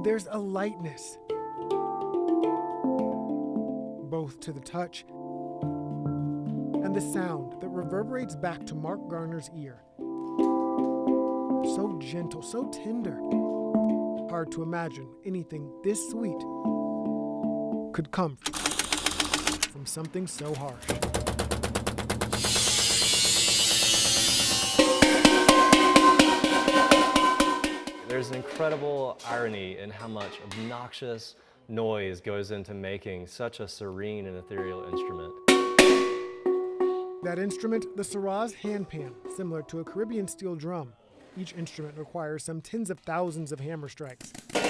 there's a lightness, both to the touch and the sound that reverberates back to Mark Garner's ear. So gentle, so tender. Hard to imagine anything this sweet could come from something so harsh. There's an incredible irony in how much obnoxious noise goes into making such a serene and ethereal instrument. That instrument, the Saraz handpan, similar to a Caribbean steel drum. Each instrument requires some tens of thousands of hammer strikes. The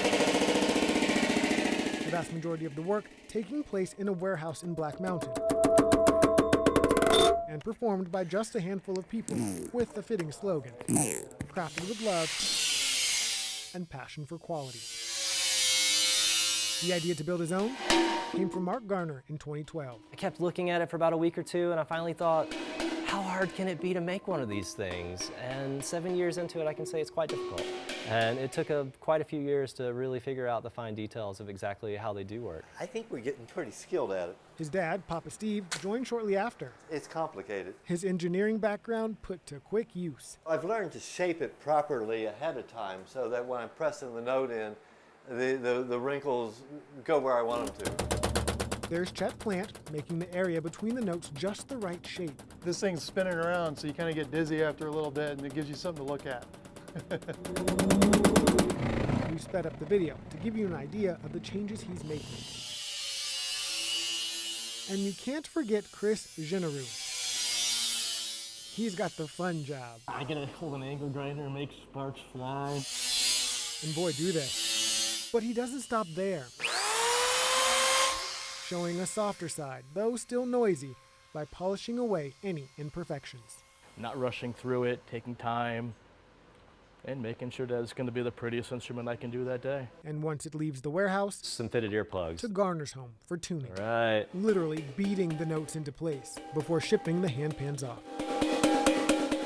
vast majority of the work taking place in a warehouse in Black Mountain and performed by just a handful of people with the fitting slogan, crafted with love and passion for quality. The idea to build his own came from Mark Garner in 2012. I kept looking at it for about a week or two, and I finally thought, how hard can it be to make one of these things? And 7 years into it, I can say it's quite difficult. And it took quite a few years to really figure out the fine details of exactly how they do work. I think we're getting pretty skilled at it. His dad, Papa Steve, joined shortly after. It's complicated. His engineering background put to quick use. I've learned to shape it properly ahead of time so that when I'm pressing the note in, the wrinkles go where I want them to. There's Chet Plant, making the area between the notes just the right shape. This thing's spinning around, so you kind of get dizzy after a little bit, and it gives you something to look at. We sped up the video to give you an idea of the changes he's making. And you can't forget Chris Genereux. He's got the fun job. I gotta hold an angle grinder and make sparks fly. And boy, do they. But he doesn't stop there. Showing a softer side, though still noisy, by polishing away any imperfections. Not rushing through it, taking time, and making sure that it's going to be the prettiest instrument I can do that day. And once it leaves the warehouse, Some fitted earplugs. to Garner's home for tuning. Right. Literally beating the notes into place before shipping the handpans off.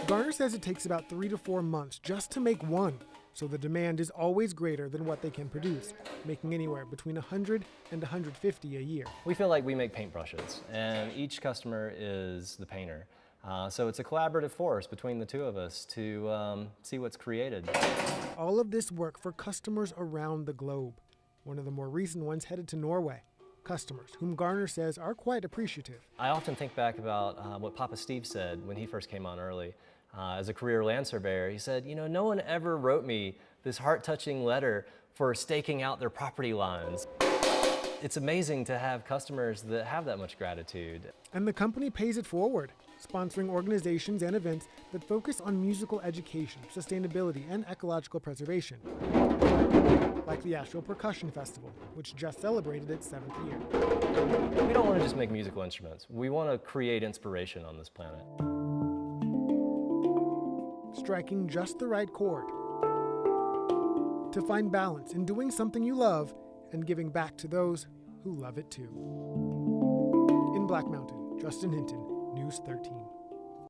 Garner says it takes about 3 to 4 months just to make one, so the demand is always greater than what they can produce, making anywhere between 100 and 150 a year. We feel like we make paintbrushes, and each customer is the painter. So it's a collaborative force between the two of us to see what's created. All of this work for customers around the globe. One of the more recent ones headed to Norway. Customers whom Garner says are quite appreciative. I often think back about what Papa Steve said when he first came on early. As a career land surveyor, he said, you know, no one ever wrote me this heart-touching letter for staking out their property lines. It's amazing to have customers that have that much gratitude. And the company pays it forward, sponsoring organizations and events that focus on musical education, sustainability, and ecological preservation. Like the Asheville Percussion Festival, which just celebrated its 7th year. We don't want to just make musical instruments. We want to create inspiration on this planet. Striking just the right chord. To find balance in doing something you love and giving back to those who love it too. In Black Mountain, Justin Hinton, News 13.